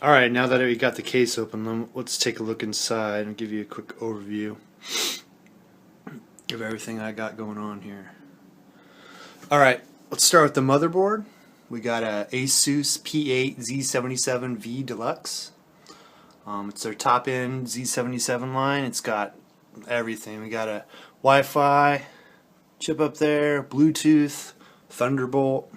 Alright, now that we got the case open, let's take a look inside and give you a quick overview of everything I got going on here. Alright, let's start with the motherboard. We got a Asus P8Z77V Deluxe. It's their top end Z77 line. It's got everything. We got a Wi-Fi chip up there, Bluetooth, Thunderbolt,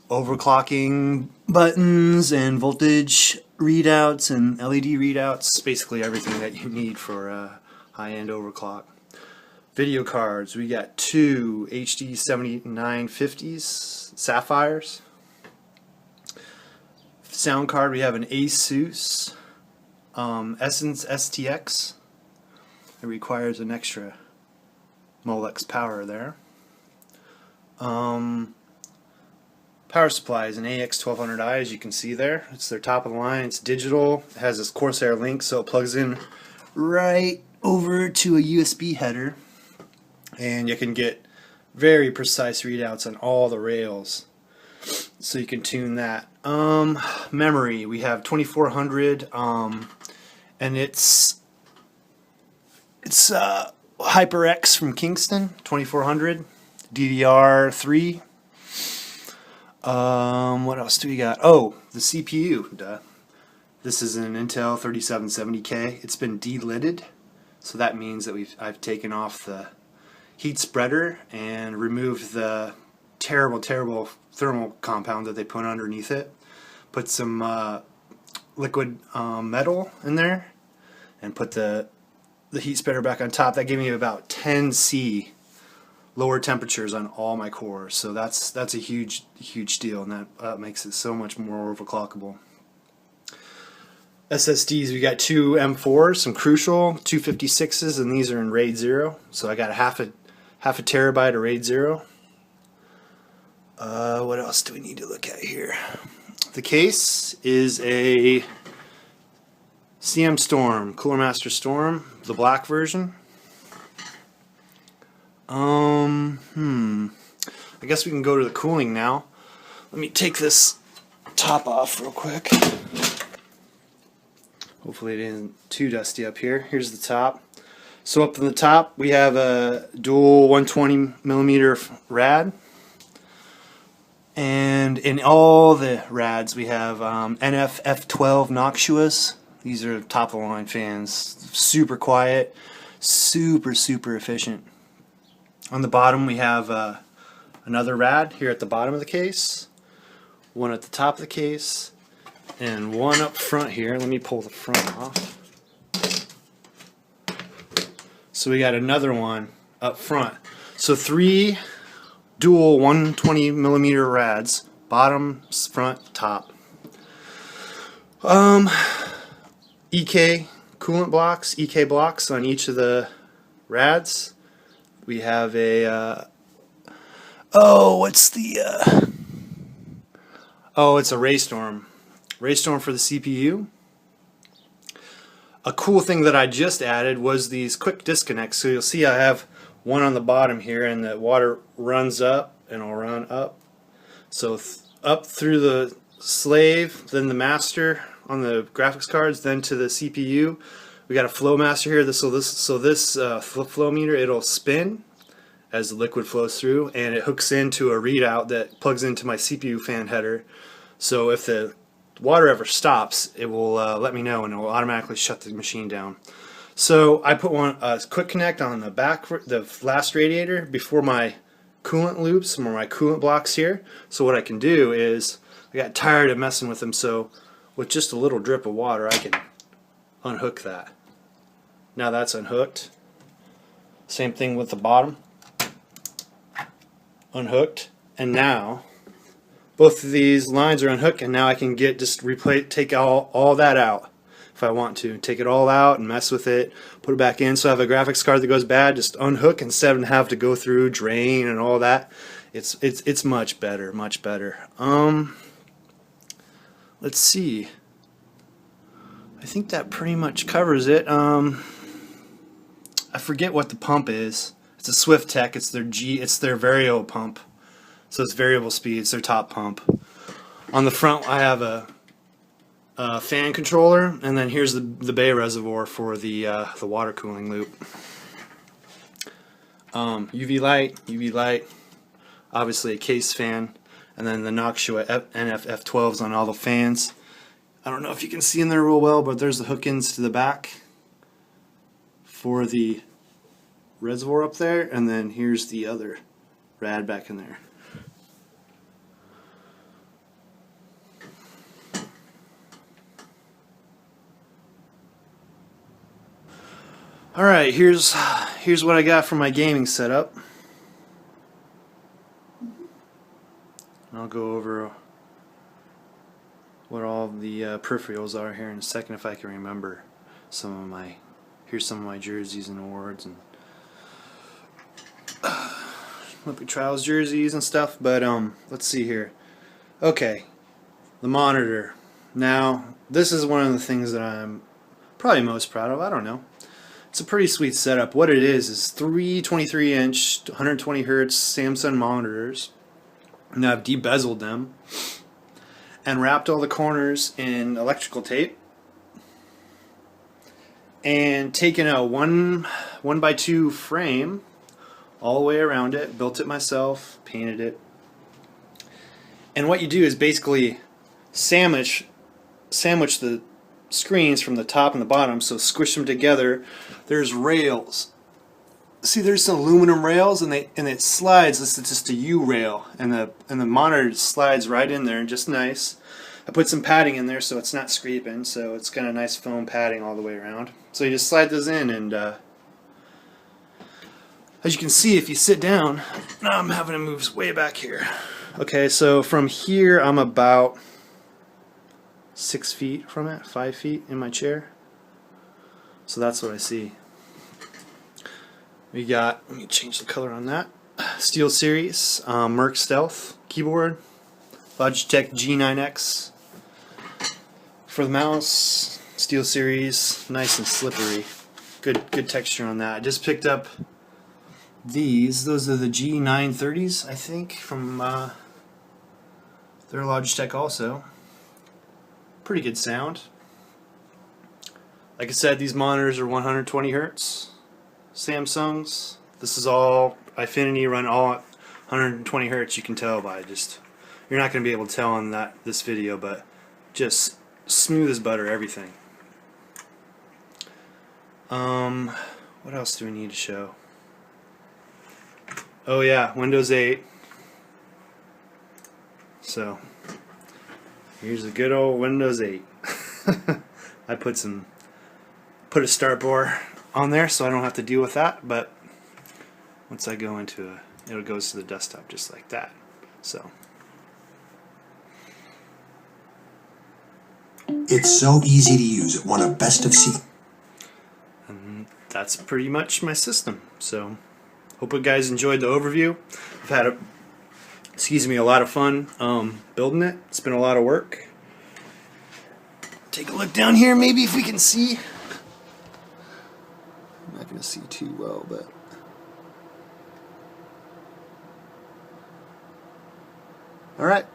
overclocking buttons and voltage readouts and LED readouts. Basically everything that you need for a high-end overclock. Video cards. We got two HD 7950s Sapphires. Sound card. We have an Asus Essence STX. It requires an extra Molex power there. Power supply is an AX1200i, as you can see there. It's their top of the line. It's digital. It has this Corsair link, so it plugs in right over to a USB header, and you can get very precise readouts on all the rails, so you can tune that. Memory, we have 2400, and it's HyperX from Kingston, 2400, DDR3. What else do we got? Oh, the CPU. Duh. This is an Intel 3770K. It's been de-lidded, so that means that I've taken off the heat spreader and removed the terrible thermal compound that they put underneath it. Put some liquid metal in there and put the heat spreader back on top. That gave me about 10 C lower temperatures on all my cores, so that's a huge deal, and that makes it so much more overclockable. SSDs, we got two M4s, some Crucial 256s, and these are in RAID 0. So I got half a terabyte of RAID 0. What else do we need to look at here? The case is a CM Storm, Cooler Master Storm, the black version. I guess we can go to the cooling now. Let me take this top off real quick. Hopefully it isn't too dusty up here. Here's the top. So up in the top we have a dual 120mm rad. And in all the rads we have NF F12 Noctuas. These are top of the line fans. Super quiet, super efficient. On the bottom we have another rad here at the bottom of the case, one at the top of the case, and one up front here. Let me pull the front off. So we got another one up front. So three dual 120mm rads, bottom, front, top. EK coolant blocks, EK blocks on each of the rads. We have a it's a Raystorm for the CPU. A cool thing that I just added was these quick disconnects. So you'll see I have one on the bottom here, and the water runs up and it'll run up. So up through the slave, then the master on the graphics cards, then to the CPU. We got a flow master here. This flow meter, it'll spin as the liquid flows through, and it hooks into a readout that plugs into my CPU fan header. So if the water ever stops, it will let me know, and it will automatically shut the machine down. So I put a quick connect on the back, the last radiator, before my coolant loops or my coolant blocks here. So what I can do is, I got tired of messing with them, so with just a little drip of water I can unhook that. Now that's unhooked. Same thing with the bottom. Unhooked, and now both of these lines are unhooked, and now I can take all that out if I want to. Take it all out and mess with it, put it back in. So I have a graphics card that goes bad, just unhook instead of have to go through drain and all that. It's much better. Let's see. I think that pretty much covers it. I forget what the pump is. It's a Swiftech. It's their Vario pump. So it's variable speed. It's their top pump. On the front I have a fan controller, and then here's the bay reservoir for the water cooling loop. UV light, obviously a case fan, and then the Noctua NF-F12s on all the fans. I don't know if you can see in there real well, but there's the hook-ins to the back for the reservoir up there, and then here's the other rad back in there. Alright, here's what I got for my gaming setup. I'll go over what all the peripherals are here in a second if I can remember some of my. Here's some of my jerseys and awards and Olympic Trials jerseys and stuff. But let's see here. Okay, the monitor. Now this is one of the things that I'm probably most proud of. I don't know. It's a pretty sweet setup. What it is 3 23-inch 120 hertz Samsung monitors. Now I've debezeled them and wrapped all the corners in electrical tape and taken a 1x2 frame all the way around it, built it myself, painted it. And what you do is basically sandwich the screens from the top and the bottom, so squish them together. There's rails. See, there's some aluminum rails, and it slides. This is just a U rail, and the monitor slides right in there, and just nice. I put some padding in there so it's not scraping, so it's got a nice foam padding all the way around. So you just slide those in, and as you can see, if you sit down, now I'm having to move way back here. Okay, so from here I'm about 6 feet from it, 5 feet in my chair. So that's what I see. We got, let me change the color on that, SteelSeries, Merc Stealth keyboard, Logitech G9X for the mouse, SteelSeries, nice and slippery, good texture on that. I just picked up those are the G930s, I think, from their Logitech also. Pretty good sound. Like I said, these monitors are 120 hertz Samsungs. This is all Eyefinity, run all 120 hertz. You can tell by you're not going to be able to tell on this video, but just smooth as butter, everything. What else do we need to show? Oh yeah, Windows 8. So here's a good old Windows 8. I put a start bar on there so I don't have to deal with that, but once I go into it goes to the desktop just like that. So it's so easy to use. It won a best of C. And that's pretty much my system. So hope you guys enjoyed the overview. I've had a lot of fun building it. It's been a lot of work. Take a look down here, maybe if we can see. I'm not going to see too well, but alright.